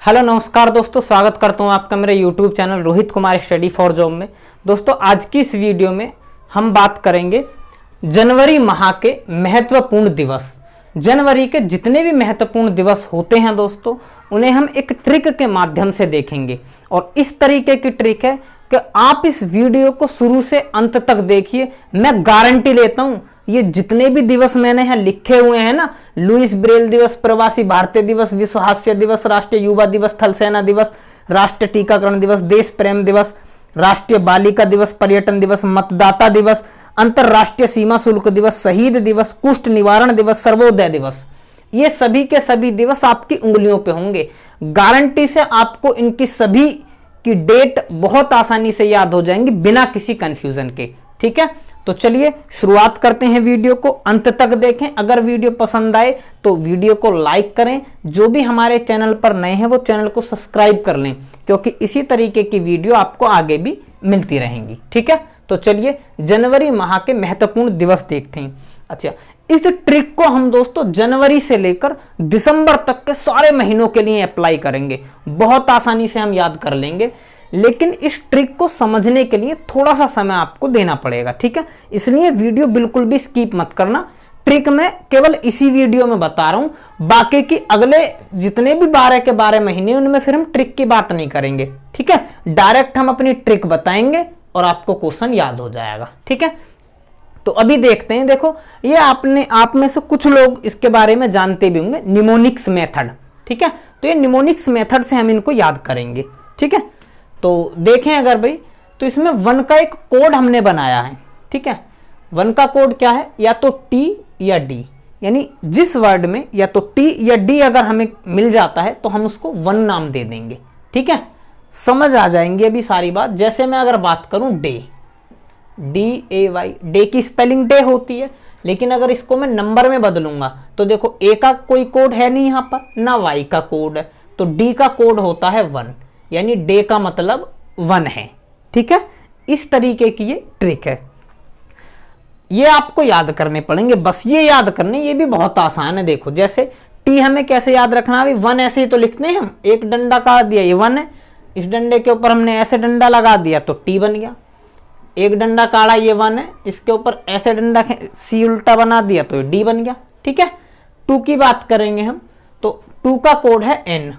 Hello नमस्कार दोस्तों, स्वागत करता हूं आपका मेरे YouTube channel Rohit Kumar study for job में। दोस्तों आज की इस वीडियो में हम बात करेंगे जनवरी माह के महत्वपूर्ण दिवस। जनवरी के जितने भी महत्वपूर्ण दिवस होते हैं दोस्तों, उन्हें हम एक ट्रिक के माध्यम से देखेंगे। और इस तरीके की ट्रिक है कि आप इस वीडियो को शुरू से अंत तक देखिए। मैं गारंटी लेता हूं ये जितने भी दिवस मैंने यहाँ लिखे हुए हैं ना, लुईस ब्रेल दिवस, प्रवासी भारतीय दिवस, विश्व हास्य दिवस, राष्ट्रीय युवा दिवस, थल सेना दिवस, राष्ट्रीय टीकाकरण दिवस, देश प्रेम दिवस, राष्ट्रीय बालिका दिवस, पर्यटन दिवस, मतदाता दिवस, अंतरराष्ट्रीय सीमा शुल्क दिवस, शहीद दिवस, कुष्ठ निवारण दिवस, सर्वोदय दिवस, ये सभी के सभी दिवस आपकी उंगलियों पे होंगे। गारंटी से आपको इनकी सभी की डेट बहुत आसानी से याद हो जाएंगी बिना किसी कंफ्यूजन के। ठीक है, तो चलिए शुरुआत करते हैं। वीडियो को अंत तक देखें। अगर वीडियो पसंद आए तो वीडियो को लाइक करें। जो भी हमारे चैनल पर नए हैं वो चैनल को सब्सक्राइब कर लें, क्योंकि इसी तरीके की वीडियो आपको आगे भी मिलती रहेंगी। ठीक है, तो चलिए जनवरी माह के महत्वपूर्ण दिवस देखते हैं। अच्छा, इस ट्रिक को हम दोस्तों जनवरी से लेकर दिसंबर तक के सारे महीनों के लिए अप्लाई करेंगे। बहुत आसानी से हम याद कर लेंगे, लेकिन इस ट्रिक को समझने के लिए थोड़ा सा समय आपको देना पड़ेगा। ठीक है, इसलिए वीडियो बिल्कुल भी स्किप मत करना। ट्रिक मैं केवल इसी वीडियो में बता रहा हूं, बाकी की अगले जितने भी 12 के 12 महीने उनमें फिर हम ट्रिक की बात नहीं करेंगे। ठीक है, डायरेक्ट हम अपनी ट्रिक बताएंगे और आपको क्वेश्चन याद हो जाएगा। ठीक है, तो अभी देखते हैं। देखो, ये आप में से कुछ लोग इसके बारे में जानते भी होंगे, निमोनिक्स मेथड। ठीक है, तो ये निमोनिक्स मेथड से हम इनको याद करेंगे। ठीक है, तो देखें अगर भाई, तो इसमें 1 का एक कोड हमने बनाया है। ठीक है, 1 का कोड क्या है, या तो T या D, यानी जिस वर्ड में या तो T या D अगर हमें मिल जाता है तो हम उसको 1 नाम दे देंगे। ठीक है, समझ आ जाएंगे अभी सारी बात। जैसे मैं अगर बात करूं डे, DAY, डे की स्पेलिंग डे होती है, लेकिन अगर इसको मैं नंबर में बदलूंगा तो देखो A का कोई कोड है नहीं यहां पर, ना Y का कोड है, तो D का कोड होता है 1, यानी डे का मतलब 1 है। ठीक है, इस तरीके की ये ट्रिक है। ये आपको याद करने पड़ेंगे, बस ये याद करने, ये भी बहुत आसान है। देखो, जैसे टी हमें कैसे याद रखना, अभी 1 ऐसे ही तो लिखते हैं हम। एक डंडा काट दिया, ये 1 है, इस डंडे के ऊपर हमने ऐसे डंडा लगा दिया तो टी बन गया। एक डंडा काढ़ा, ये 1 है, इसके ऊपर ऐसे डंडा सी उल्टा बना दिया तो डी बन गया। ठीक है, 2 की बात करेंगे हम, तो 2 का कोड है N।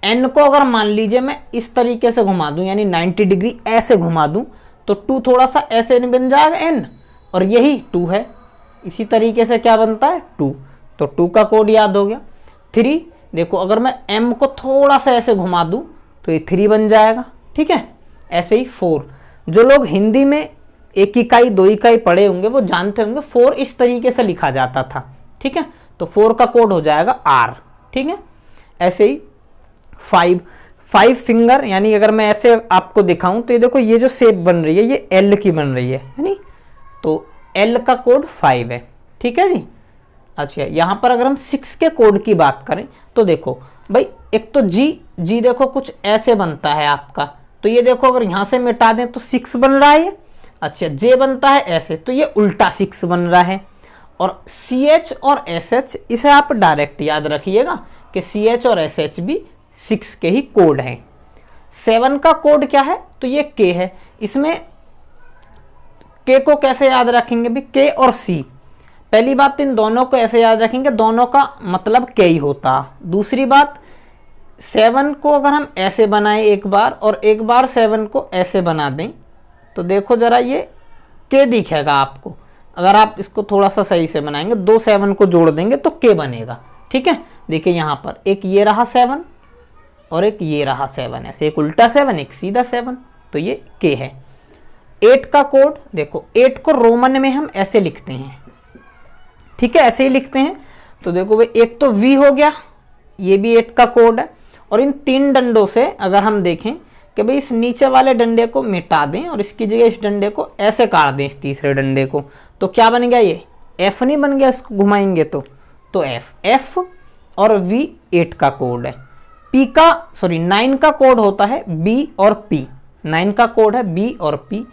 N को अगर मान लीजिए मैं इस तरीके से घुमा दूं, यानी 90 डिग्री ऐसे घुमा दूं, तो 2 थोड़ा सा ऐसे बन जाएगा N, और यही 2 है। इसी तरीके से क्या बनता है 2, तो 2 का कोड याद हो गया। 3, देखो अगर मैं M को थोड़ा सा ऐसे घुमा दूं तो ये 3 बन जाएगा। ठीक है, ऐसे ही 4, जो लोग हिंदी में 1 इकाई 2 इकाई पढ़े होंगे वो जानते होंगे 4 इस तरीके से लिखा जाता था। ठीक है, तो 4 का कोड हो जाएगा R। ठीक है, ऐसे ही 5 फिंगर, यानी अगर मैं ऐसे आपको दिखाऊं तो ये देखो, ये जो शेप बन रही है ये L की बन रही है नहीं, तो L का कोड 5 है। ठीक है जी। अच्छा, यहां पर अगर हम 6 के कोड की बात करें तो देखो भाई, एक तो G देखो कुछ ऐसे बनता है आपका, तो ये देखो अगर यहां से मिटा दें तो 6 बन रहा है। अच्छा, J बनता है ऐसे, तो ये उल्टा 6 बन रहा है। और CH और SH, इसे आप डायरेक्ट याद रखिएगा कि CH और SH भी 6 के ही कोड हैं। 7 का कोड क्या है, तो ये K है। इसमें K को कैसे याद रखेंगे भी, K और C। पहली बात, इन दोनों को ऐसे याद रखेंगे, दोनों का मतलब K ही होता। दूसरी बात, 7 को अगर हम ऐसे बनाएं एक बार, और एक बार 7 को ऐसे बना दें, तो देखो जरा ये K दिखेगा आपको। अगर आप इसको थोड़ा सा सही से बनाएंगे, 2 7 को जोड़ देंगे तो K बनेगा। ठीक है, देखिए यहां पर एक ये रहा 7 और एक ये रहा 7, ऐसे एक उल्टा 7 एक सीधा 7, तो ये K है। 8 का कोड देखो, 8 को रोमन में हम ऐसे लिखते हैं। ठीक है, ऐसे ही लिखते हैं, तो देखो भाई, एक तो V हो गया, ये भी 8 का कोड है। और इन 3 डंडों से अगर हम देखें कि भाई इस नीचे वाले डंडे को मिटा दें और इसकी जगह इस डंडे को ऐसे काट दें, इस तीसरे डंडे को, तो क्या बन गया, ये F नहीं बन गया, इसको घुमाएंगे तो F और V 8 का कोड है। 9 का कोड होता है B और P। 9 का कोड है B और P।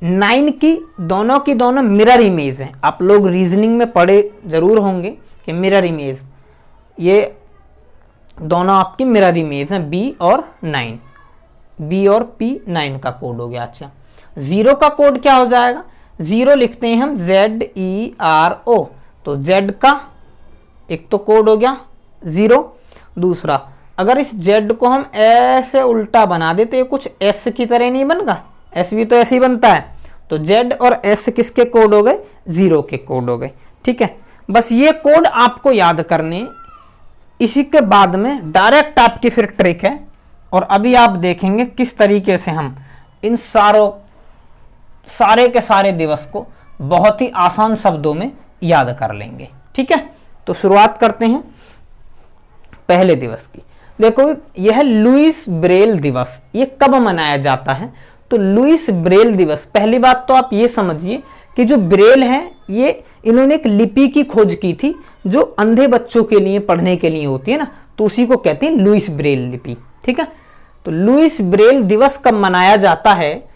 9 की दोनों मिरर इमेज हैं। आप लोग रीजनिंग में पढ़े जरूर होंगे कि मिरर इमेज, ये दोनों आपकी मिरर इमेज हैं, बी और 9, बी और पी 9 का कोड हो गया। अच्छा, 0 का कोड क्या हो जाएगा? 0 लिखते हैं हम ZERO, तो Z का एक तो कोड हो गया 0। दूसरा, अगर इस Z को हम ऐसे उल्टा बना देते, कुछ S की तरह नहीं बनेगा? S भी तो ऐसे ही बनता है। तो Z और S किसके कोड हो गए? 0 के कोड हो गए। ठीक है, बस ये कोड आपको याद करने। इसी के बाद में डायरेक्ट आपकी फिर ट्रिक है, और अभी आप देखेंगे किस तरीके से हम इन सारे के सारे दिवस को बहुत ही आसान शब्दों में याद कर लेंगे। ठीक है, तो शुरुआत करते हैं पहले दिवस की। देखो, यह लुईस ब्रेल दिवस, ये कब मनाया जाता है? तो लुईस ब्रेल दिवस, पहली बात तो आप ये समझिए कि जो ब्रेल है, ये इन्होंने एक लिपि की खोज की थी जो अंधे बच्चों के लिए पढ़ने के लिए होती है ना, तो उसी को कहते हैं लुईस ब्रेल लिपि। ठीक है, तो लुईस ब्रेल दिवस कब मनाया जाता है?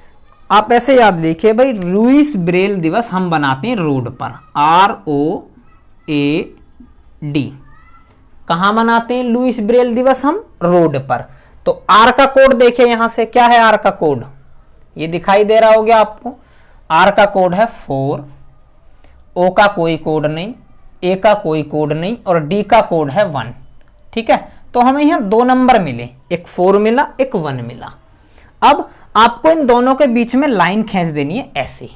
आप ऐसे याद रखिए भाई, लुईस ब्रेल दिवस हम बनाते हैं रोड पर, ROAD। कहां मनाते हैं लुईस ब्रेल दिवस? हम रोड पर। तो R का कोड देखिए, यहां से क्या है R का कोड? ये दिखाई दे रहा हो गया आपको। R का कोड है 4, O का कोई कोड नहीं, A का कोई कोड नहीं, और D का कोड है 1। ठीक है, तो हमें यहां 2 नंबर मिले, एक 4 मिला, एक 1 मिला। अब आपको इन दोनों के बीच में लाइन खींच देनी है ऐसे।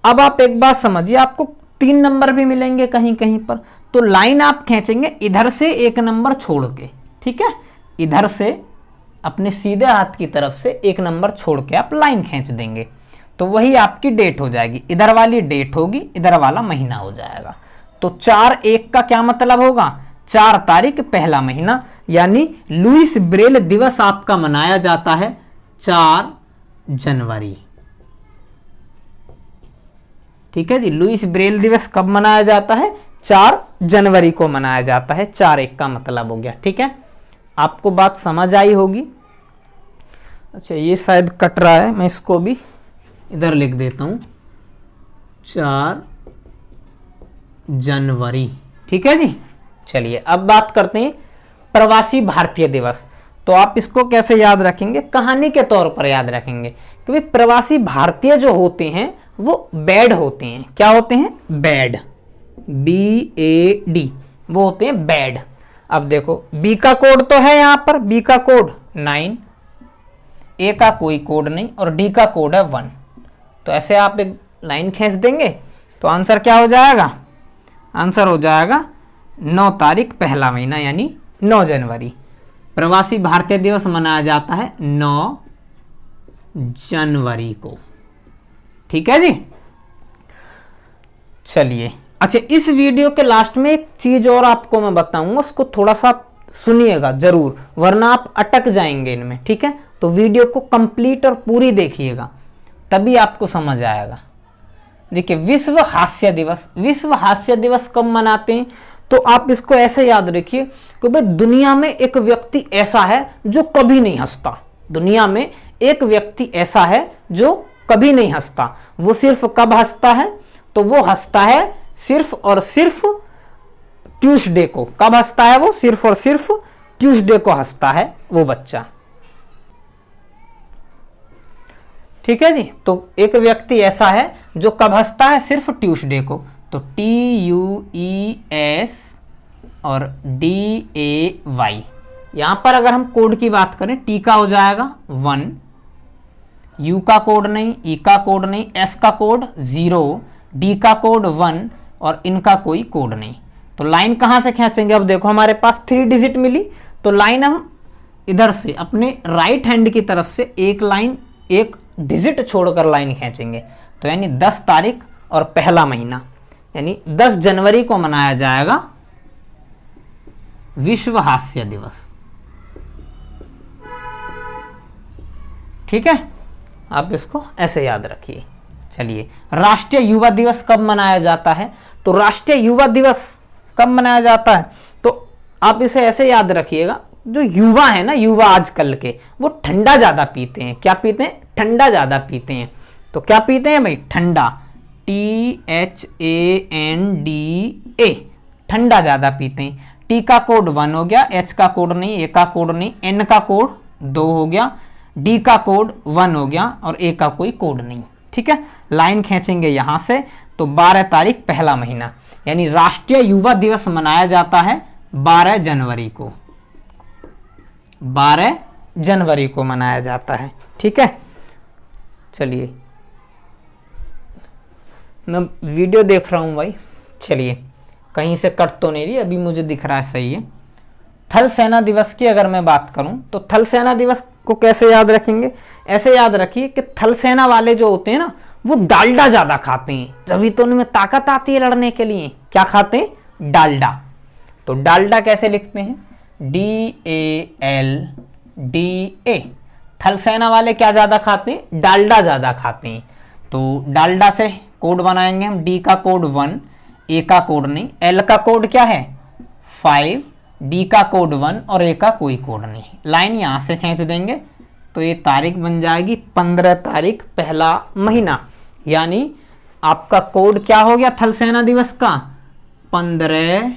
अब आप एक बात समझिए, आपको 3 नंबर भी मिलेंगे कहीं कहीं पर, तो लाइन आप खींचेंगे इधर से 1 नंबर छोड़ के। ठीक है, इधर से अपने सीधे हाथ की तरफ से 1 नंबर छोड़ के आप लाइन खींच देंगे, तो वही आपकी डेट हो जाएगी। इधर वाली डेट होगी, इधर वाला महीना हो जाएगा। तो 4/1 का क्या मतलब होगा? 4 तारीख पहला महीना, यानी लुईस ब्रेल दिवस आपका मनाया जाता है 4 जनवरी। ठीक है जी, लुईस ब्रेल दिवस कब मनाया जाता है? 4 जनवरी को मनाया जाता है। 4/1 का मतलब हो गया। ठीक है, आपको बात समझ आई होगी। अच्छा, ये शायद कट रहा है, मैं इसको भी इधर लिख देता हूं, 4 जनवरी। ठीक है जी, चलिए अब बात करते हैं प्रवासी भारतीय दिवस। तो आप इसको कैसे याद रखेंगे? कहानी के तौर पर याद रखेंगे, क्योंकि प्रवासी भारतीय जो होते हैं वो बैड होते हैं। क्या होते हैं? बैड, BAD, वो होते हैं बैड। अब देखो, बी का कोड तो है यहां पर, बी का कोड 9, ए का कोई कोड नहीं, और डी का कोड है 1। तो ऐसे आप एक लाइन खींच देंगे, तो आंसर क्या हो जाएगा? आंसर हो जाएगा 9 तारीख पहला महीना, यानी 9 जनवरी। प्रवासी भारतीय दिवस मनाया जाता है 9 जनवरी को। ठीक है जी, चलिए। अच्छा, इस वीडियो के लास्ट में एक चीज और आपको मैं बताऊंगा, उसको थोड़ा सा सुनिएगा जरूर, वरना आप अटक जाएंगे इनमें। ठीक है, तो वीडियो को कंप्लीट और पूरी देखिएगा, तभी आपको समझ आएगा। देखिए, विश्व हास्य दिवस, विश्व हास्य दिवस कब मनाते हैं? तो आप इसको ऐसे याद रखिए कि भाई दुनिया में एक व्यक्ति ऐसा है जो कभी नहीं हंसता। दुनिया में एक व्यक्ति ऐसा है जो कभी नहीं हंसता। वो सिर्फ कब हंसता है? तो वो हंसता है सिर्फ और सिर्फ ट्यूसडे को। कब हंसता है वो? सिर्फ और सिर्फ ट्यूसडे को हंसता है वो बच्चा। ठीक है जी, तो एक व्यक्ति ऐसा है जो कब हंसता है? सिर्फ ट्यूसडे को। तो TUES और DAY। यहां पर अगर हम कोड की बात करें, टी का हो जाएगा 1, U का कोड नहीं, E का कोड नहीं, S का कोड 0, D का कोड 1, और इनका कोई कोड नहीं। तो लाइन कहां से खींचेंगे? अब देखो, हमारे पास 3 डिजिट मिली, तो लाइन हम इधर से अपने राइट हैंड की तरफ से एक लाइन, एक डिजिट छोड़कर लाइन खींचेंगे। तो यानी 10 तारीख और पहला महीना, यानी 10 जनवरी को मनाया जाएगा विश्व हास्य दिवस। ठीक है, आप इसको ऐसे याद रखिए। चलिए, राष्ट्रीय युवा दिवस कब मनाया जाता है? तो राष्ट्रीय युवा दिवस कब मनाया जाता है? तो आप इसे ऐसे याद रखिएगा, जो युवा है ना, युवा आजकल के, वो ठंडा ज्यादा पीते हैं। क्या पीते हैं? ठंडा ज्यादा पीते हैं। तो क्या पीते हैं भाई? ठंडा, THANDA, ठंडा ज्यादा पीते हैं। टी का कोड 1 हो गया, एच का कोड नहीं, ए का कोड नहीं, एन का कोड 2 हो गया, डी का कोड 1 हो गया और ए का कोई कोड नहीं। ठीक है, लाइन खींचेंगे यहां से तो 12 तारीख पहला महीना, यानी राष्ट्रीय युवा दिवस मनाया जाता है 12 जनवरी को, 12 जनवरी को मनाया जाता है। ठीक है, चलिए मैं वीडियो देख रहा हूं भाई, चलिए कहीं से कट तो नहीं रही, अभी मुझे दिख रहा है सही है। थल सेना दिवस की अगर मैं बात करूं तो थल सेना दिवस को कैसे याद रखेंगे, ऐसे याद रखिए कि थल सेना वाले जो होते हैं ना वो डालडा ज्यादा खाते हैं, जब तो उनमें ताकत आती है लड़ने के लिए। क्या खाते हैं? डालडा। तो डालडा कैसे लिखते हैं? DALDA। थल सेना वाले क्या ज्यादा खाते हैं? डालडा ज्यादा खाते हैं। तो डालडा से कोड बनाएंगे हम, डी का कोड 1, ए का कोड नहीं, एल का कोड क्या है 5, डी का कोड 1 और ए का कोई कोड नहीं। लाइन यहां से खींच देंगे तो ये तारीख बन जाएगी 15 तारीख पहला महीना, यानी आपका कोड क्या हो गया थल सेना दिवस का? 15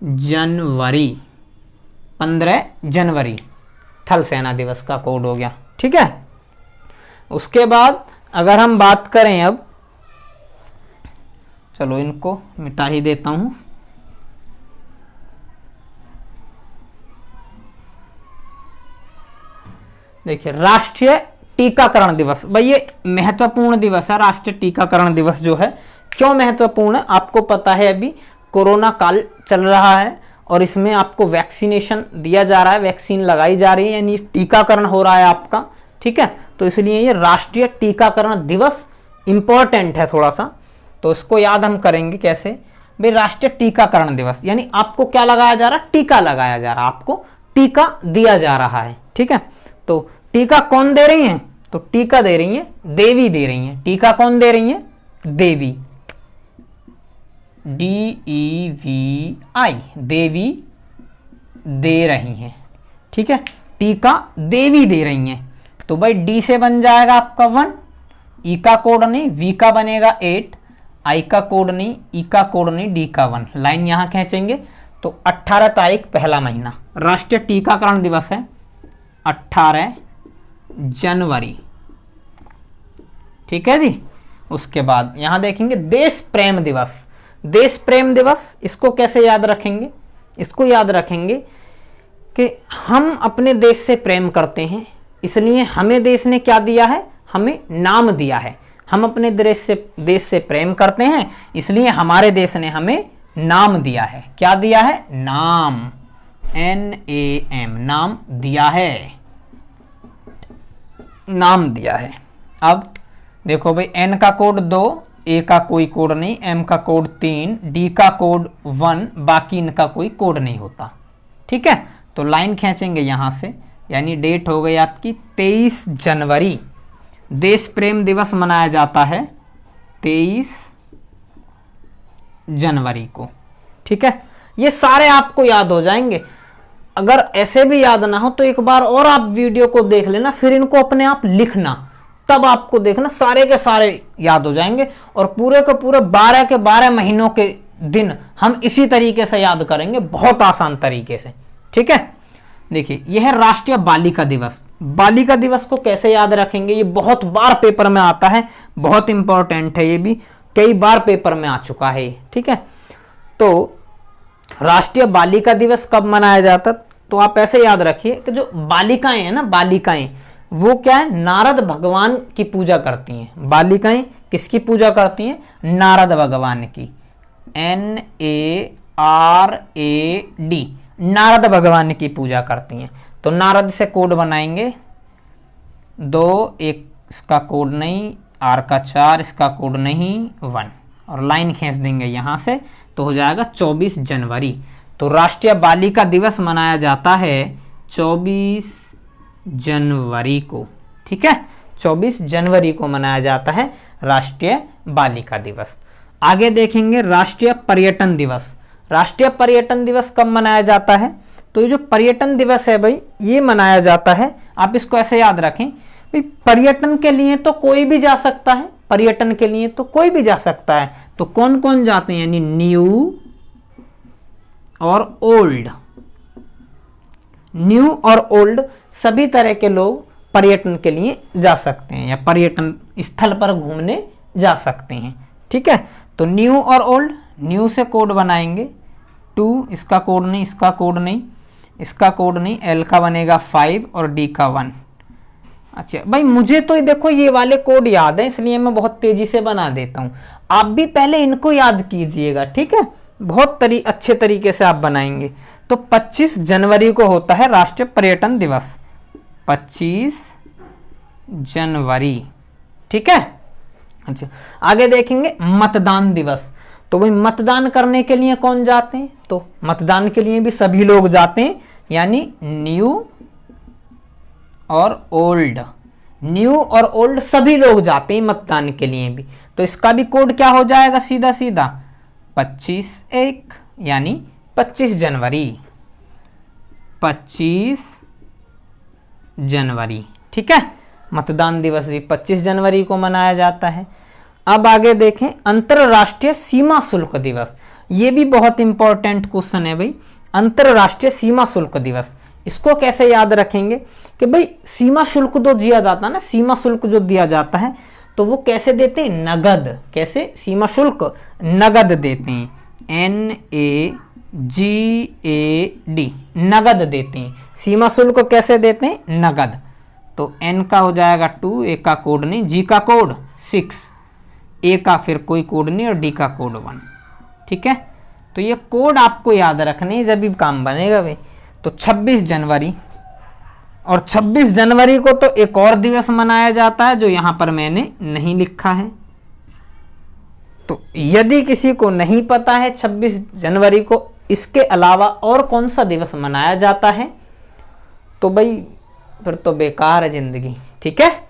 जनवरी। 15 जनवरी थल सेना दिवस का कोड हो गया। ठीक है, उसके बाद अगर हम बात करें, अब चलो इनको मिटा ही देता हूं। देखिए राष्ट्रीय टीकाकरण दिवस, भाई ये महत्वपूर्ण दिवस है। राष्ट्रीय टीकाकरण दिवस जो है क्यों महत्वपूर्ण है? आपको पता है अभी कोरोना काल चल रहा है और इसमें आपको वैक्सीनेशन दिया जा रहा है, वैक्सीन लगाई जा रही है, यानी टीकाकरण हो रहा है आपका। ठीक है, तो इसलिए ये राष्ट्रीय टीकाकरण दिवस इंपॉर्टेंट है थोड़ा सा, तो इसको याद हम करेंगे कैसे? भाई राष्ट्रीय टीकाकरण दिवस यानी आपको क्या लगाया जा रहा है? टीका लगाया जा रहा है, आपको टीका दिया जा रहा है। ठीक है, तो टीका कौन दे रही है? तो टीका दे रही है देवी दे रही है। टीका कौन दे रही है? देवी, DEVI, देवी दे रही हैं। ठीक है, टीका देवी दे रही हैं। तो भाई डी से बन जाएगा आपका 1, ई का कोड नहीं, वी का बनेगा 8, आई का कोड नहीं, ई का कोड नहीं, डी का 1। लाइन यहां खींचेंगे तो 18 तारीख पहला महीना राष्ट्रीय टीकाकरण दिवस है, 18 जनवरी। ठीक है जी, उसके बाद यहां देखेंगे देश प्रेम दिवस। देश प्रेम दिवस इसको कैसे याद रखेंगे? इसको याद रखेंगे कि हम अपने देश से प्रेम करते हैं, इसलिए हमें देश ने क्या दिया है? हमें नाम दिया है। हम अपने देश से प्रेम करते हैं, इसलिए हमारे देश ने हमें नाम दिया है। क्या दिया है? नाम, NAM, नाम दिया है, नाम दिया है। अब देखो भाई N का कोड 2, ए का कोई कोड नहीं, एम का कोड 3, डी का कोड 1, बाकी इनका कोई कोड नहीं होता। ठीक है, तो लाइन खींचेंगे यहां से, यानी डेट हो गई आपकी 23 जनवरी। देश प्रेम दिवस मनाया जाता है 23 जनवरी को। ठीक है, ये सारे आपको याद हो जाएंगे। अगर ऐसे भी याद ना हो तो एक बार और आप वीडियो को देख लेना, फिर इनको अपने आप लिखना, तब आपको देखना सारे के सारे याद हो जाएंगे। और पूरे के पूरे 12 के 12 महीनों के दिन हम इसी तरीके से याद करेंगे, बहुत आसान तरीके से। ठीक है, देखिए यह है राष्ट्रीय बालिका दिवस। बालिका दिवस को कैसे याद रखेंगे? ये बहुत बार पेपर में आता है, बहुत इंपॉर्टेंट है, ये भी कई बार पेपर में आ चुका है। ठीक है, तो राष्ट्रीय बालिका दिवस कब मनाया जाता? तो आप ऐसे याद रखिए कि जो बालिकाएं हैं ना, बालिकाएं वो क्या है? नारद भगवान की पूजा करती हैं। बालिकाएं किसकी पूजा करती हैं? नारद भगवान की, NARAD, नारद भगवान की पूजा करती हैं। तो नारद से कोड बनाएंगे 2, एक इसका कोड नहीं, R का 4, इसका कोड नहीं 1, और लाइन खींच देंगे यहां से तो हो जाएगा 24 जनवरी। तो राष्ट्रीय बालिका दिवस मनाया जाता है 24 जनवरी को। ठीक है, 24 जनवरी को मनाया जाता है राष्ट्रीय बालिका दिवस। आगे देखेंगे राष्ट्रीय पर्यटन दिवस। राष्ट्रीय पर्यटन दिवस कब मनाया जाता है? तो ये जो पर्यटन दिवस है भाई, ये मनाया जाता है, आप इसको ऐसे याद रखें भाई, पर्यटन के लिए तो कोई भी जा सकता है, पर्यटन के लिए तो कोई भी जा सकता है। तो कौन कौन जाते हैं? यानी न्यू और ओल्ड। न्यू और ओल्ड सभी तरह के लोग पर्यटन के लिए जा सकते हैं या पर्यटन स्थल पर घूमने जा सकते हैं। ठीक है, तो न्यू और ओल्ड, न्यू से कोड बनाएंगे 2, इसका कोड नहीं, इसका कोड नहीं, इसका कोड नहीं, एल का बनेगा 5 और डी का 1। अच्छा भाई, मुझे तो देखो ये वाले कोड याद है, इसलिए मैं बहुत तेजी से बना देता हूं। आप भी पहले इनको याद कीजिएगा, ठीक है, बहुत अच्छे तरीके से आप बनाएंगे। तो 25 जनवरी को होता है राष्ट्रीय पर्यटन दिवस, 25 जनवरी। ठीक है, अच्छा आगे देखेंगे मतदान दिवस। तो भाई मतदान करने के लिए कौन जाते हैं? तो मतदान के लिए भी सभी लोग जाते हैं, यानी न्यू और ओल्ड। न्यू और ओल्ड सभी लोग जाते हैं मतदान के लिए भी। तो इसका भी कोड क्या हो जाएगा? सीधा सीधा 25/1 यानी 25 जनवरी, 25 जनवरी। ठीक है, मतदान दिवस भी 25 जनवरी को मनाया जाता है। अब आगे देखें, अंतरराष्ट्रीय सीमा शुल्क दिवस। ये भी बहुत इंपॉर्टेंट क्वेश्चन है भाई। अंतरराष्ट्रीय सीमा शुल्क दिवस, इसको कैसे याद रखेंगे कि भाई सीमा शुल्क जो दिया जाता है ना, सीमा शुल्क जो दिया जाता है तो वो कैसे देते हैं? नगद। कैसे? सीमा शुल्क नगद देते हैं, NAGAD, नगद देते हैं। सीमा शुल्क कैसे देते हैं? नगद। तो N का हो जाएगा 2, A का कोड नहीं, G का कोड 6, A का फिर कोई कोड नहीं और D का कोड 1। ठीक है, तो ये कोड आपको याद रखने जब भी काम बनेगा भाई। तो 26 जनवरी, और 26 जनवरी को तो एक और दिवस मनाया जाता है जो यहां पर मैंने नहीं लिखा है। तो यदि किसी को नहीं पता है 26 जनवरी को इसके अलावा और कौन सा दिवस मनाया जाता है, तो भाई फिर तो बेकार है जिंदगी। ठीक है,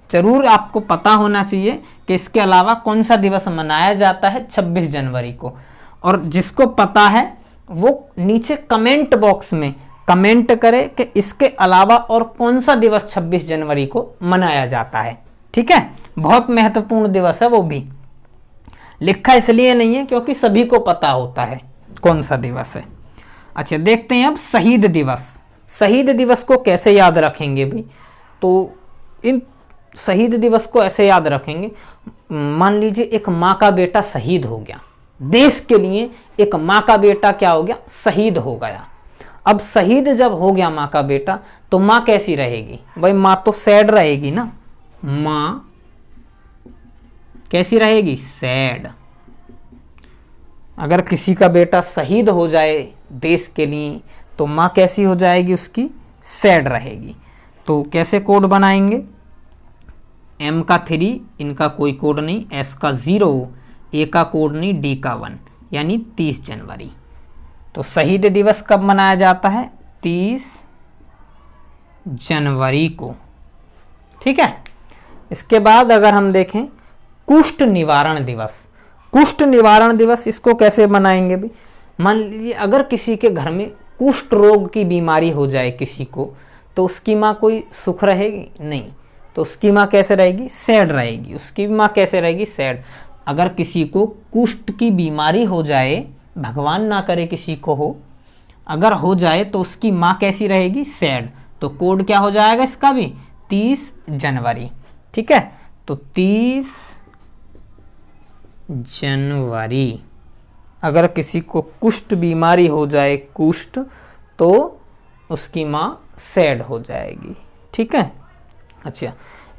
जरूर आपको पता होना चाहिए कि इसके अलावा कौन सा दिवस मनाया जाता है 26 जनवरी को। और जिसको पता है वो नीचे कमेंट बॉक्स में कमेंट करे कि इसके अलावा और कौन सा दिवस 26 जनवरी को मनाया जाता है। ठीक है, बहुत महत्वपूर्ण दिवस है, वो भी लिखा इसलिए नहीं है क्योंकि सभी को पता होता है कौन सा दिवस है। अच्छा देखते हैं अब शहीद दिवस। शहीद दिवस को कैसे याद रखेंगे भाई? तो इन शहीद दिवस को ऐसे याद रखेंगे, मान लीजिए एक माँ का बेटा शहीद हो गया, देश के लिए एक माँ का बेटा क्या हो गया? शहीद हो गया। अब शहीद जब हो गया माँ का बेटा, तो माँ कैसी रहेगी भाई? माँ तो सैड रहेगी ना, माँ कैसी रहेगी? सैड। अगर किसी का बेटा शहीद हो जाए देश के लिए तो माँ कैसी हो जाएगी? उसकी सैड रहेगी। तो कैसे कोड बनाएंगे? M का 3, इनका कोई कोड नहीं, S का 0, A का कोड नहीं, D का 1 यानी 30 जनवरी। तो शहीद दिवस कब मनाया जाता है? 30 जनवरी को। ठीक है, इसके बाद अगर हम देखें कुष्ठ निवारण दिवस। कुष्ठ निवारण दिवस इसको कैसे मनाएंगे भी? मान लीजिए अगर किसी के घर में कुष्ठ रोग की बीमारी हो जाए किसी को, तो उसकी माँ कोई सुख रहेगी? नहीं। तो उसकी माँ कैसे रहेगी? सैड रहेगी। उसकी माँ कैसे रहेगी? सैड। अगर किसी को कुष्ठ की बीमारी हो जाए, भगवान ना करे किसी को हो, अगर हो जाए तो उसकी माँ कैसी रहेगी? सैड। तो कोड क्या हो जाएगा इसका भी? 30 जनवरी। ठीक है, तो 30 जनवरी अगर किसी को कुष्ठ बीमारी हो जाए, कुष्ठ, तो उसकी माँ सैड हो जाएगी। ठीक है, अच्छा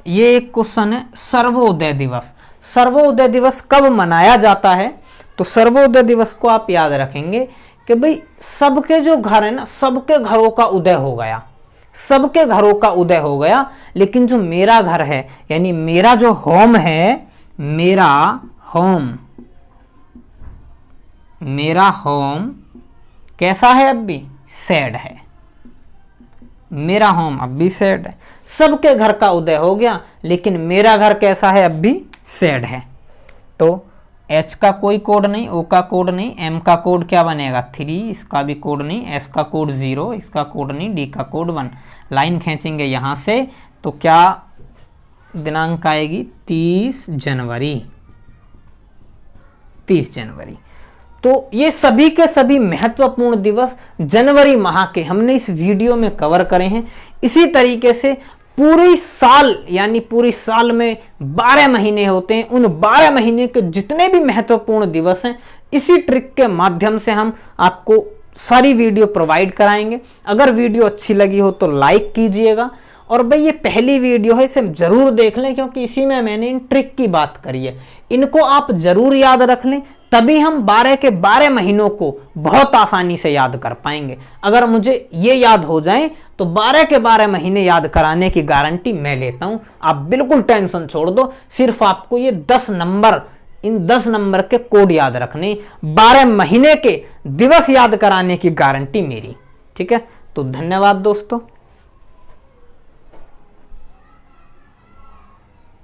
ये एक क्वेश्चन है सर्वोदय दिवस। सर्वोदय दिवस कब मनाया जाता है? तो सर्वोदय दिवस को आप याद रखेंगे कि भाई सबके जो घर है ना, सबके घरों का उदय हो गया, सबके घरों का उदय हो गया, लेकिन जो मेरा घर है यानी मेरा जो होम है, मेरा होम, मेरा होम कैसा है? अब भी सैड है। मेरा होम अब भी सैड है। सबके घर का उदय हो गया लेकिन मेरा घर कैसा है? अब भी सैड है। तो H का कोई कोड नहीं, O का कोड नहीं, M का कोड क्या बनेगा? 3, इसका भी कोड नहीं, S का कोड 0, इसका कोड नहीं, D का कोड 1। लाइन खींचेंगे यहाँ से तो क्या दिनांक आएगी? 30 जनवरी। 30 जनवरी। तो ये सभी के सभी महत्वपूर्ण दिवस जनवरी माह के हमने इस वीडियो में कवर करे हैं। इसी तरीके से पूरी साल यानी पूरी साल में 12 महीने होते हैं, उन 12 महीने के जितने भी महत्वपूर्ण दिवस हैं इसी ट्रिक के माध्यम से हम आपको सारी वीडियो प्रोवाइड कराएंगे। अगर वीडियो अच्छी लगी हो तो लाइक कीजिएगा, और भाई ये पहली वीडियो है, इसे जरूर देख लें क्योंकि इसी में मैंने इन ट्रिक की बात करी है। इनको आप जरूर याद रख लें, तभी हम 12 के 12 महीनों को बहुत आसानी से याद कर पाएंगे। अगर मुझे ये याद हो जाए तो 12 के 12 महीने याद कराने की गारंटी मैं लेता हूं। आप बिल्कुल टेंशन छोड़ दो, सिर्फ आपको ये 10 नंबर, इन 10 नंबर के कोड याद रखने, 12 महीने के दिवस याद कराने की गारंटी मेरी। ठीक है, तो धन्यवाद दोस्तों।